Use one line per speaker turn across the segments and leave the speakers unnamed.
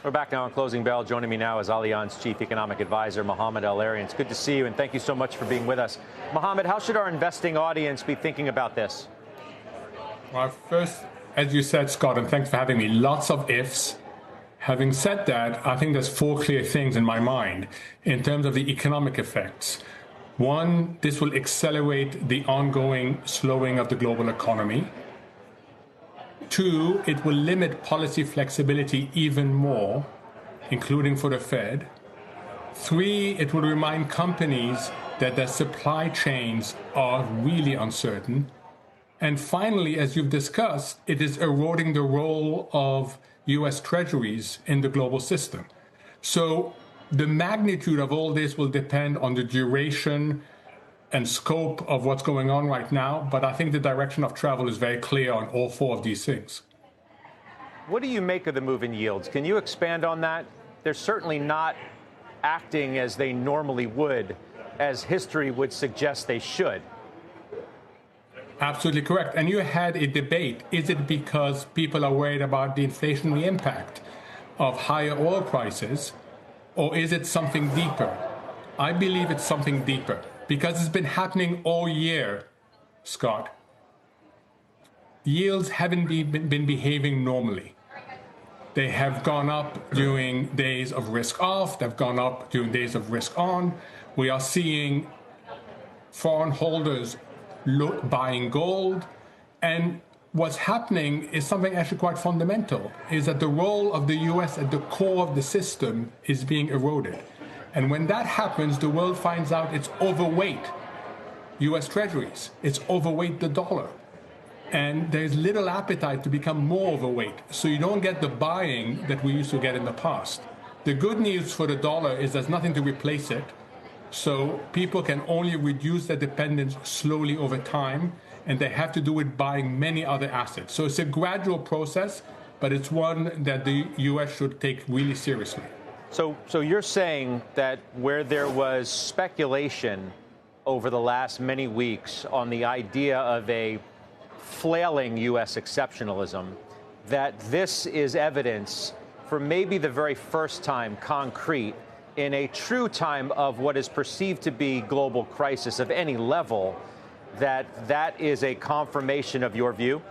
We're back now on Closing Bell. Joining me now is Allianz Chief Economic Advisor Mohamed El-Erian. It's good to see you, and thank you so much for being with us. Mohamed, how should our investing audience be thinking about this?
Well, first, as you said, Scott, and thanks for having me, lots of ifs. Having said that, I think there's four clear things in my mind in terms of the economic effects. One, this will accelerate the ongoing slowing of the global economy. Two, it will limit policy flexibility even more, including for the Fed. Three, it will remind companies that their supply chains are really uncertain. And finally, as you've discussed, it is eroding the role of US Treasuries in the global system. So the magnitude of all this will depend on the duration and scope of what's going on right now, but I think the direction of travel is very clear on all four of these things.
What do you make of the move in yields? Can you expand on that? They're certainly not acting as they normally would, as history would suggest they should.
Absolutely correct. And you had a debate. Is it because people are worried about the inflationary impact of higher oil prices, or is it something deeper? I believe it's something deeper, because it's been happening all year, Scott. Yields haven't been behaving normally. They have gone up during days of risk off. They've gone up during days of risk on. We are seeing foreign holders buying gold. And what's happening is something actually quite fundamental, is that the role of the US at the core of the system is being eroded. And when that happens, the world finds out it's overweight US Treasuries. It's overweight the dollar. And there's little appetite to become more overweight. So you don't get the buying that we used to get in the past. The good news for the dollar is there's nothing to replace it. So people can only reduce their dependence slowly over time, and they have to do it buying many other assets. So it's a gradual process, but it's one that the US should take really seriously.
So you're saying that where there was speculation over the last many weeks on the idea of a flailing U.S. exceptionalism, that this is evidence for maybe the very first time concrete in a true time of what is perceived to be global crisis of any level, that is a confirmation of your view?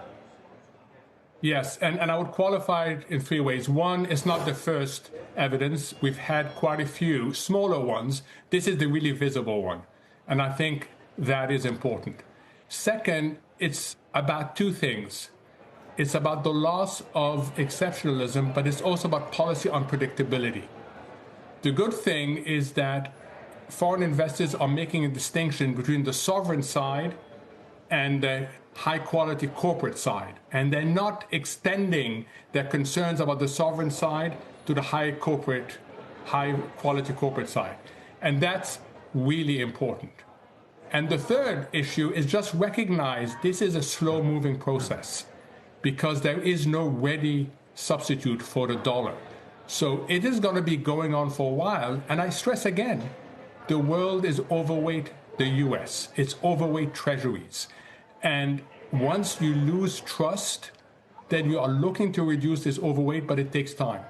Yes, and I would qualify it in three ways. One, it's not the first evidence. We've had quite a few smaller ones. This is the really visible one, and I think that is important. Second, it's about two things. It's about the loss of exceptionalism, but it's also about policy unpredictability. The good thing is that foreign investors are making a distinction between the sovereign side and the high-quality corporate side, and they're not extending their concerns about the sovereign side to the high-quality corporate side. And that's really important. And the third issue is just recognize this is a slow-moving process because there is no ready substitute for the dollar. So it is going to be going on for a while. And I stress again, the world is overweight the US. It's overweight treasuries. And once you lose trust, then you are looking to reduce this overweight, but it takes time.